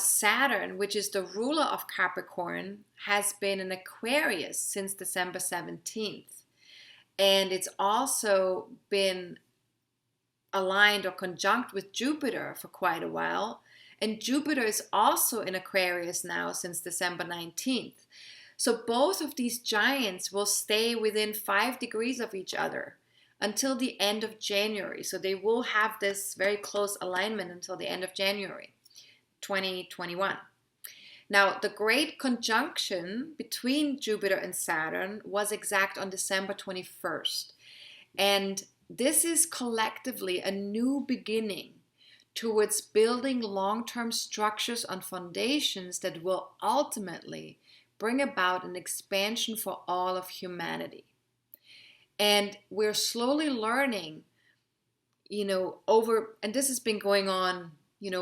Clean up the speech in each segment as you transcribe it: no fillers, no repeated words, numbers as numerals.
Saturn, which is the ruler of Capricorn, has been in Aquarius since December 17th. And it's also been aligned or conjunct with Jupiter for quite a while. And Jupiter is also in Aquarius now since December 19th. So both of these giants will stay within 5 degrees of each other until the end of January. So they will have this very close alignment until the end of January 2021. Now, the great conjunction between Jupiter and Saturn was exact on December 21st. And this is collectively a new beginning towards building long-term structures on foundations that will ultimately bring about an expansion for all of humanity. And we're slowly learning, and this has been going on,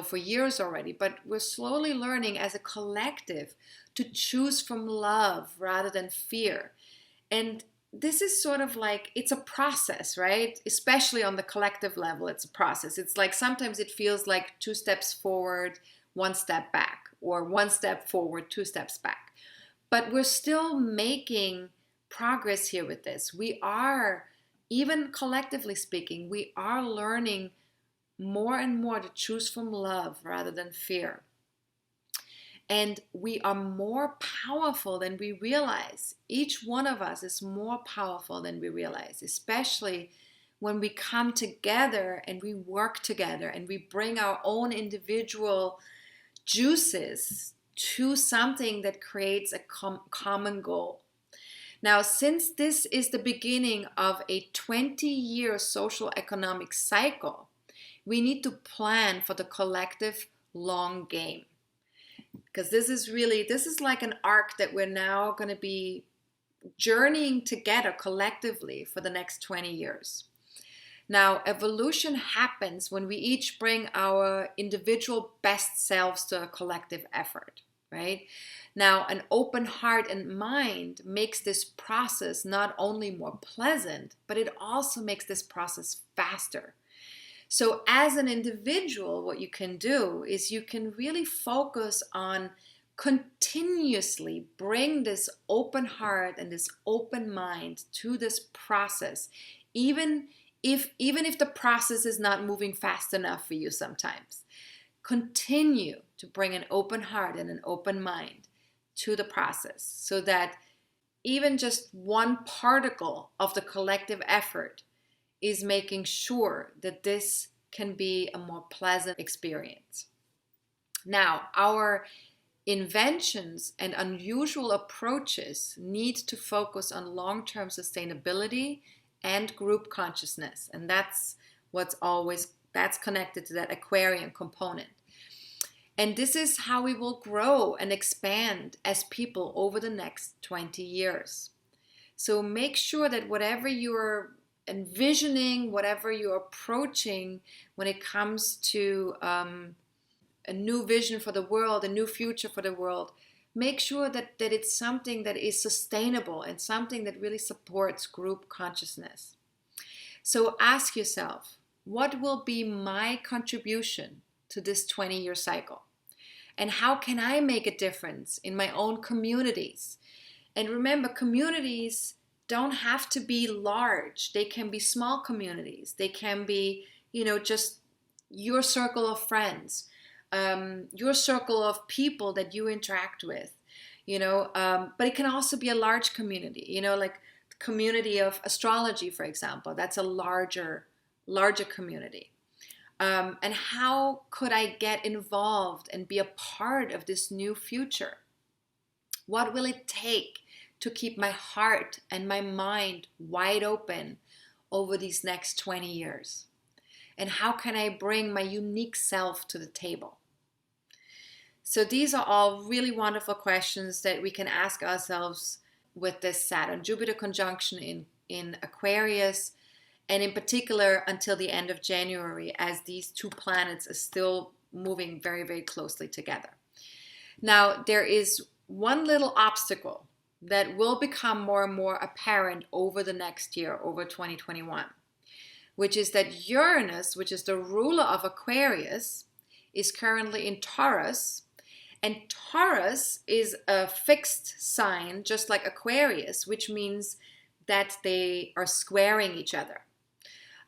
for years already, but we're slowly learning as a collective to choose from love rather than fear. And this is sort of like, it's a process, right? Especially on the collective level, it's a process. It's like sometimes it feels like 2 steps forward, 1 step back, or 1 step forward, 2 steps back. But we're still making progress here with this. We are, even collectively speaking, we are learning more and more to choose from love rather than fear. And we are more powerful than we realize. Each one of us is more powerful than we realize, especially when we come together and we work together and we bring our own individual juices to something that creates a common goal. Now, since this is the beginning of a 20-year social economic cycle, we need to plan for the collective long game. Because this is like an arc that we're now going to be journeying together collectively for the next 20 years. Now, evolution happens when we each bring our individual best selves to a collective effort, right? Now, an open heart and mind makes this process not only more pleasant, but it also makes this process faster. So as an individual, what you can do is you can really focus on continuously bring this open heart and this open mind to this process, even if the process is not moving fast enough for you sometimes. Continue to bring an open heart and an open mind to the process so that even just one particle of the collective effort is making sure that this can be a more pleasant experience. Now, our inventions and unusual approaches need to focus on long-term sustainability and group consciousness. And that's connected to that Aquarian component. And this is how we will grow and expand as people over the next 20 years. So make sure that whatever you're envisioning, whatever you're approaching when it comes to a new vision for the world, a new future for the world, make sure that it's something that is sustainable and something that really supports group consciousness. So ask yourself, what will be my contribution to this 20-year cycle? And how can I make a difference in my own communities? And remember, communities don't have to be large. They can be small communities. They can be, just your circle of friends, your circle of people that you interact with, but it can also be a large community, like the community of astrology, for example. That's a larger community. And how could I get involved and be a part of this new future? What will it take to keep my heart and my mind wide open over these next 20 years? And how can I bring my unique self to the table? So these are all really wonderful questions that we can ask ourselves with this Saturn-Jupiter conjunction in Aquarius, and in particular until the end of January, as these two planets are still moving very, very closely together. Now, there is one little obstacle that will become more and more apparent over the next year, over 2021, which is that Uranus, which is the ruler of Aquarius, is currently in Taurus, And Taurus is a fixed sign, just like Aquarius, which means that they are squaring each other.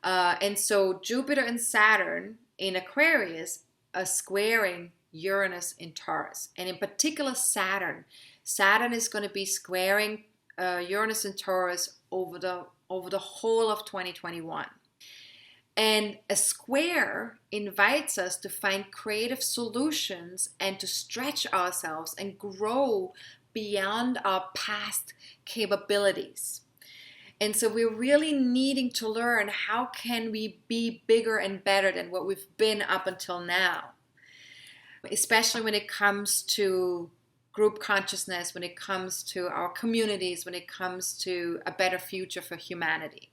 And so Jupiter and Saturn in Aquarius are squaring Uranus in Taurus. And in particular, Saturn. Saturn is going to be squaring Uranus and Taurus over the whole of 2021. And a square invites us to find creative solutions and to stretch ourselves and grow beyond our past capabilities. And so we're really needing to learn, how can we be bigger and better than what we've been up until now? Especially when it comes to group consciousness, when it comes to our communities, when it comes to a better future for humanity.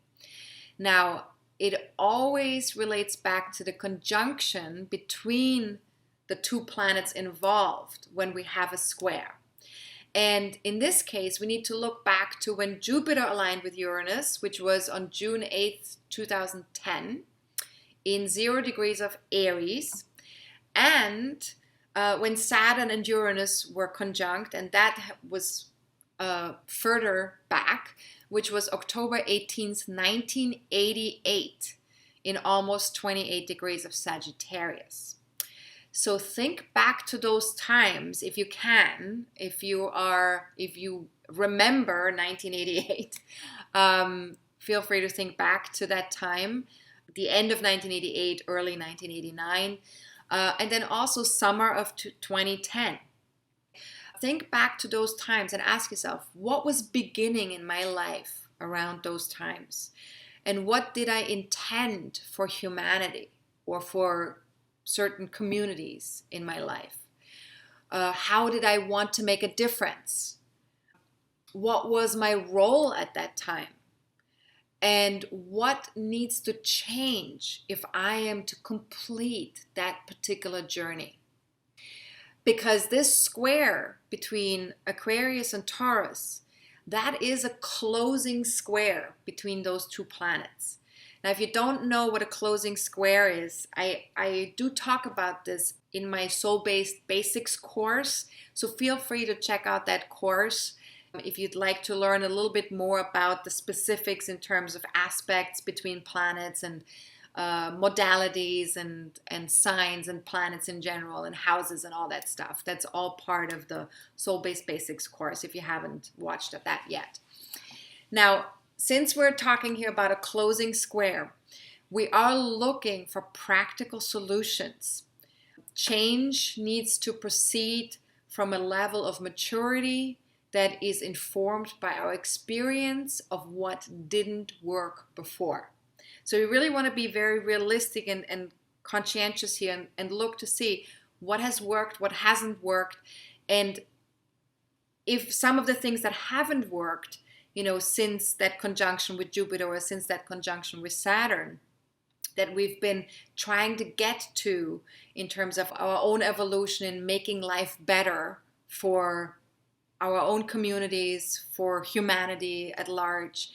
Now, it always relates back to the conjunction between the two planets involved when we have a square. And in this case, we need to look back to when Jupiter aligned with Uranus, which was on June 8th, 2010, in 0 degrees of Aries, and when Saturn and Uranus were conjunct, and that was further back, which was October 18th, 1988, in almost 28 degrees of Sagittarius. So think back to those times if you can, if you remember 1988, feel free to think back to that time, the end of 1988, early 1989, and then also summer of 2010. Think back to those times and ask yourself, what was beginning in my life around those times? And what did I intend for humanity or for certain communities in my life? How did I want to make a difference? What was my role at that time? And what needs to change if I am to complete that particular journey? Because this square between Aquarius and Taurus, that is a closing square between those two planets. Now, if you don't know what a closing square is, I do talk about this in my Soul-Based Basics course. So feel free to check out that course if you'd like to learn a little bit more about the specifics in terms of aspects between planets and modalities and signs and planets in general and houses and all that stuff. That's all part of the Soul-Based Basics course if you haven't watched that yet. Now, since we're talking here about a closing square, we are looking for practical solutions. Change needs to proceed from a level of maturity that is informed by our experience of what didn't work before. So we really want to be very realistic and conscientious here and look to see what has worked, what hasn't worked, and if some of the things that haven't worked, since that conjunction with Jupiter or since that conjunction with Saturn, that we've been trying to get to in terms of our own evolution and making life better for our own communities, for humanity at large,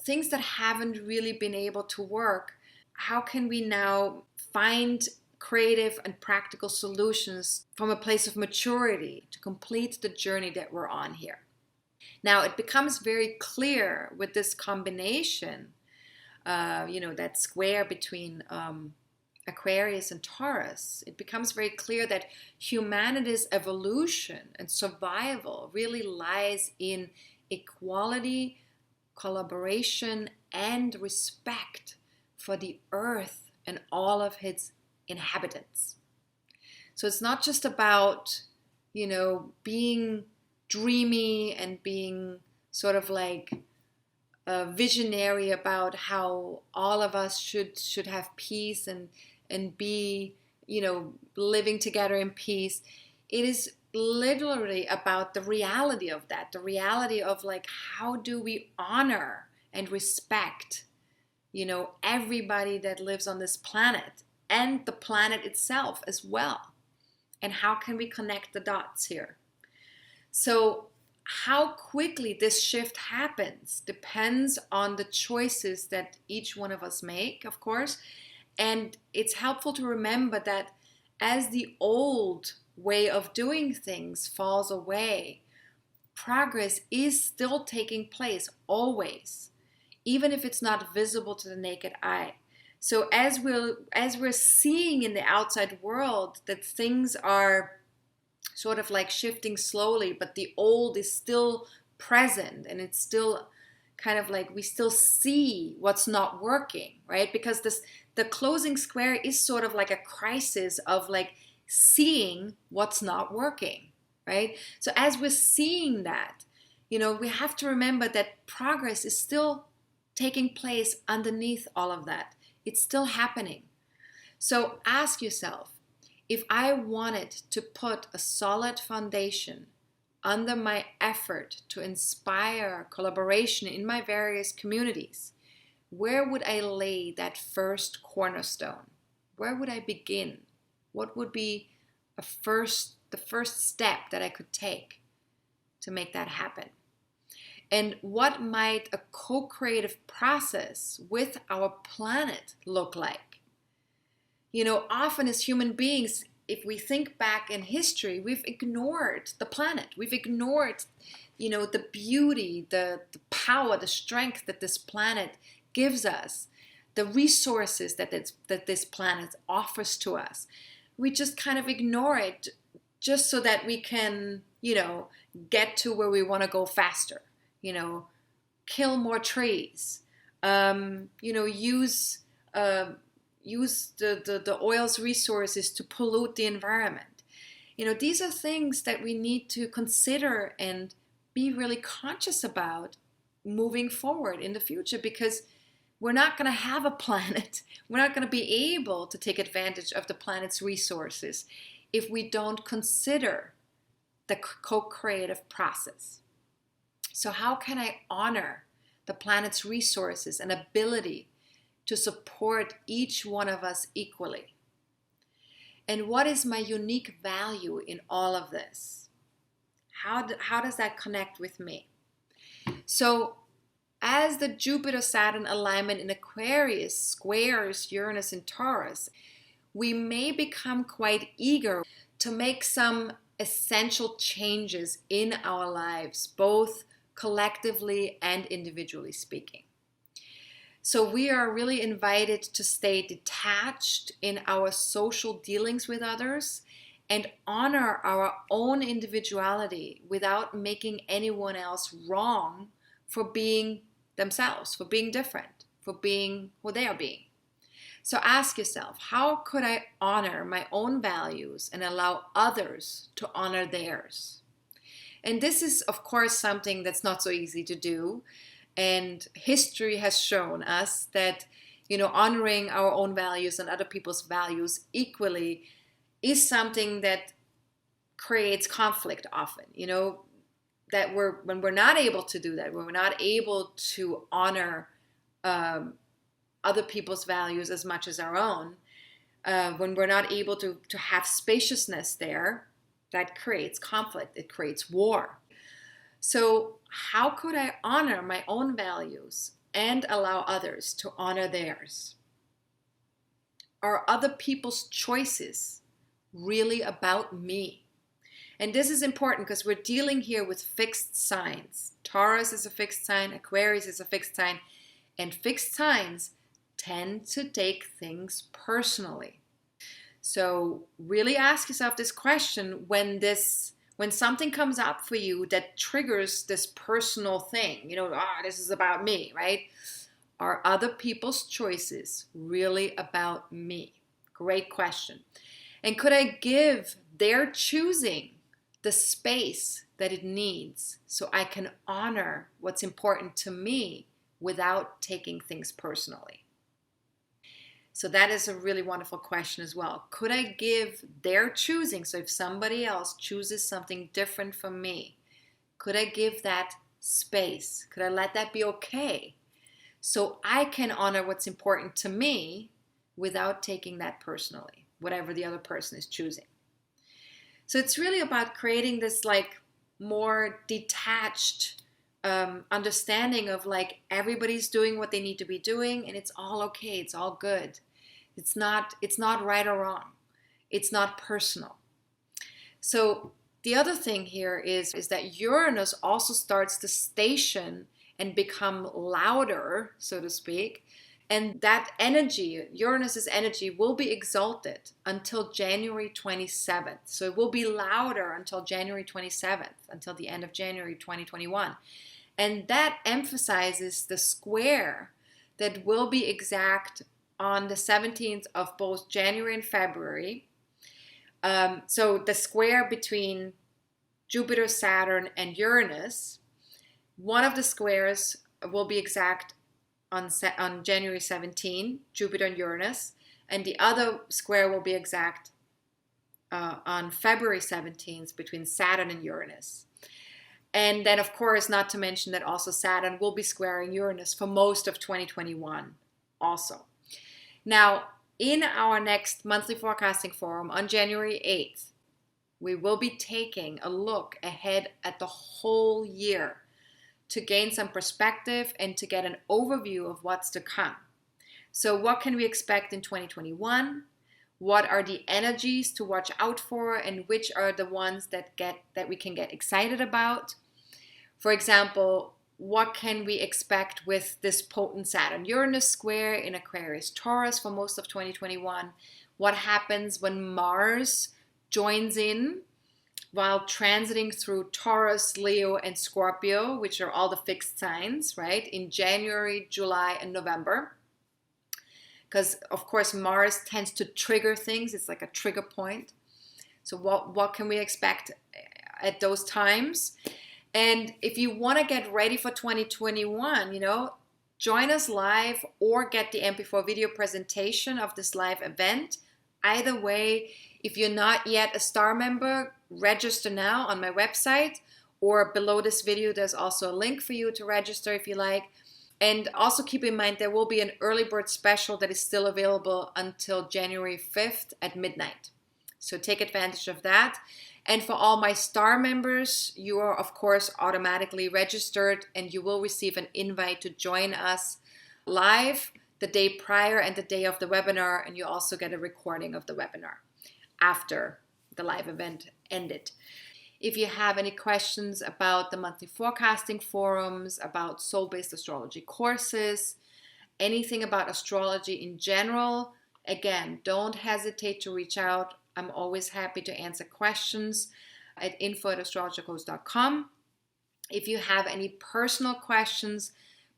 things that haven't really been able to work, how can we now find creative and practical solutions from a place of maturity to complete the journey that we're on here? Now, it becomes very clear with this combination, that square between Aquarius and Taurus, it becomes very clear that humanity's evolution and survival really lies in equality, collaboration, and respect for the earth and all of its inhabitants. So it's not just about, being dreamy and being sort of like visionary about how all of us should have peace and be, living together in peace. It is literally about the reality of that, the reality of like, how do we honor and respect, everybody that lives on this planet and the planet itself as well. And how can we connect the dots here? So how quickly this shift happens depends on the choices that each one of us make, of course. And it's helpful to remember that as the old way of doing things falls away, progress is still taking place always, even if it's not visible to the naked eye. So as we're seeing in the outside world that things are sort of like shifting slowly, but the old is still present, and it's still kind of like we still see what's not working, right? Because the closing square is sort of like a crisis of like seeing what's not working, right? So as we're seeing that, we have to remember that progress is still taking place underneath all of that. It's still happening. So ask yourself, if I wanted to put a solid foundation under my effort to inspire collaboration in my various communities, where would I lay that first cornerstone? Where would I begin? What would be the first step that I could take to make that happen? And what might a co-creative process with our planet look like? Often as human beings, if we think back in history, we've ignored the planet. We've ignored, the beauty, the power, the strength that this planet gives us, the resources that this planet offers to us. We just kind of ignore it just so that we can, get to where we want to go faster. Kill more trees. Use the oil's resources to pollute the environment. These are things that we need to consider and be really conscious about moving forward in the future, because we're not going to have a planet. We're not going to be able to take advantage of the planet's resources if we don't consider the co-creative process. So how can I honor the planet's resources and ability to support each one of us equally? And what is my unique value in all of this? How does that connect with me? So as the Jupiter-Saturn alignment in Aquarius squares Uranus and Taurus, we may become quite eager to make some essential changes in our lives, both collectively and individually speaking. So we are really invited to stay detached in our social dealings with others and honor our own individuality without making anyone else wrong for being themselves, for being different, for being who they are being. So ask yourself, how could I honor my own values and allow others to honor theirs? And this is, of course, something that's not so easy to do. And history has shown us that, honoring our own values and other people's values equally is something that creates conflict often, that when we're not able to do that, when we're not able to honor other people's values as much as our own, when we're not able to have spaciousness there, that creates conflict. It creates war. So how could I honor my own values and allow others to honor theirs? Are other people's choices really about me? And this is important because we're dealing here with fixed signs. Taurus is a fixed sign, Aquarius is a fixed sign, and fixed signs tend to take things personally. So really ask yourself this question when something comes up for you that triggers this personal thing, this is about me, right? Are other people's choices really about me? Great question. And could I give their choosing the space that it needs so I can honor what's important to me without taking things personally? So that is a really wonderful question as well. Could I give their choosing, so if somebody else chooses something different from me, could I give that space? Could I let that be okay? So I can honor what's important to me without taking that personally, whatever the other person is choosing. So it's really about creating this more detached understanding of everybody's doing what they need to be doing, and it's all okay, it's all good. It's not right or wrong. It's not personal. So the other thing here is that Uranus also starts to station and become louder, so to speak. And that energy, Uranus's energy, will be exalted until January 27th. So it will be louder until January 27th, until the end of January 2021. And that emphasizes the square that will be exact on the 17th of both January and February. So the square between Jupiter, Saturn, and Uranus, one of the squares will be exact on January 17, Jupiter and Uranus, and the other square will be exact on February 17th between Saturn and Uranus. And then, of course, not to mention that also Saturn will be squaring Uranus for most of 2021 also. Now, in our next monthly forecasting forum on January 8th, we will be taking a look ahead at the whole year to gain some perspective and to get an overview of what's to come. So what can we expect in 2021? What are the energies to watch out for, and which are the ones that we can get excited about? For example, what can we expect with this potent Saturn-Uranus square in Aquarius Taurus for most of 2021? What happens when Mars joins in while transiting through Taurus, Leo, and Scorpio, which are all the fixed signs, right, in January, July, and November? Because, of course, Mars tends to trigger things. It's like a trigger point. So what can we expect at those times? And if you want to get ready for 2021, join us live or get the MP4 video presentation of this live event. Either way, if you're not yet a star member, register now on my website, or below this video there's also a link for you to register if you like. And also keep in mind there will be an early bird special that is still available until January 5th at midnight. So take advantage of that. And for all my star members, you are of course automatically registered, and you will receive an invite to join us live the day prior and the day of the webinar, and you also get a recording of the webinar after the live event ended. If you have any questions about the monthly forecasting forums, about soul-based astrology courses, anything about astrology in general, again, don't hesitate to reach out. I'm always happy to answer questions at info@astrologercoach.com. If you have any personal questions,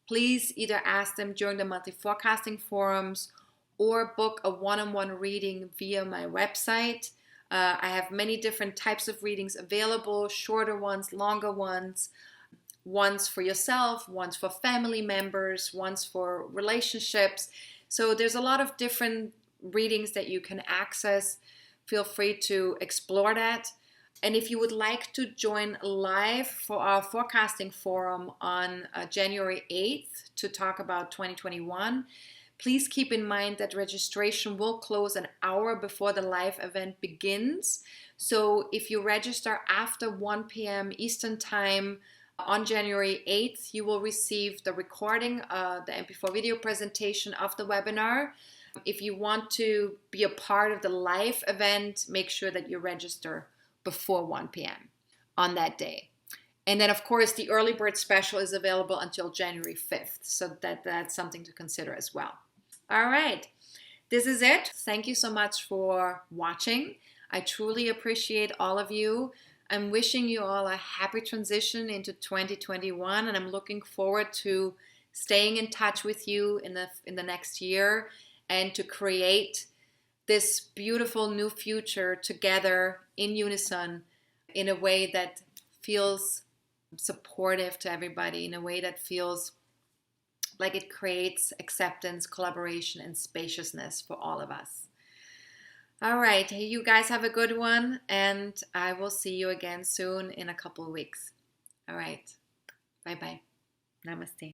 please either ask them during the monthly forecasting forums or book a one-on-one reading via my website. I have many different types of readings available, shorter ones, longer ones for yourself, ones for family members, ones for relationships. So there's a lot of different readings that you can access. Feel free to explore that. And if you would like to join live for our forecasting forum on January 8th to talk about 2021, please keep in mind that registration will close an hour before the live event begins. So if you register after 1 p.m. Eastern Time on January 8th, you will receive the recording, the MP4 video presentation of the webinar. If you want to be a part of the live event, make sure that you register before 1 p.m. on that day. And then, of course, the early bird special is available until January 5th. So that's something to consider as well. All right, this is it. Thank you so much for watching. I truly appreciate all of you. I'm wishing you all a happy transition into 2021, and I'm looking forward to staying in touch with you in the next year and to create this beautiful new future together in unison in a way that feels supportive to everybody, in a way that feels like it creates acceptance, collaboration, and spaciousness for all of us. All right, hey, you guys have a good one, and I will see you again soon in a couple of weeks. All right, bye-bye. Namaste.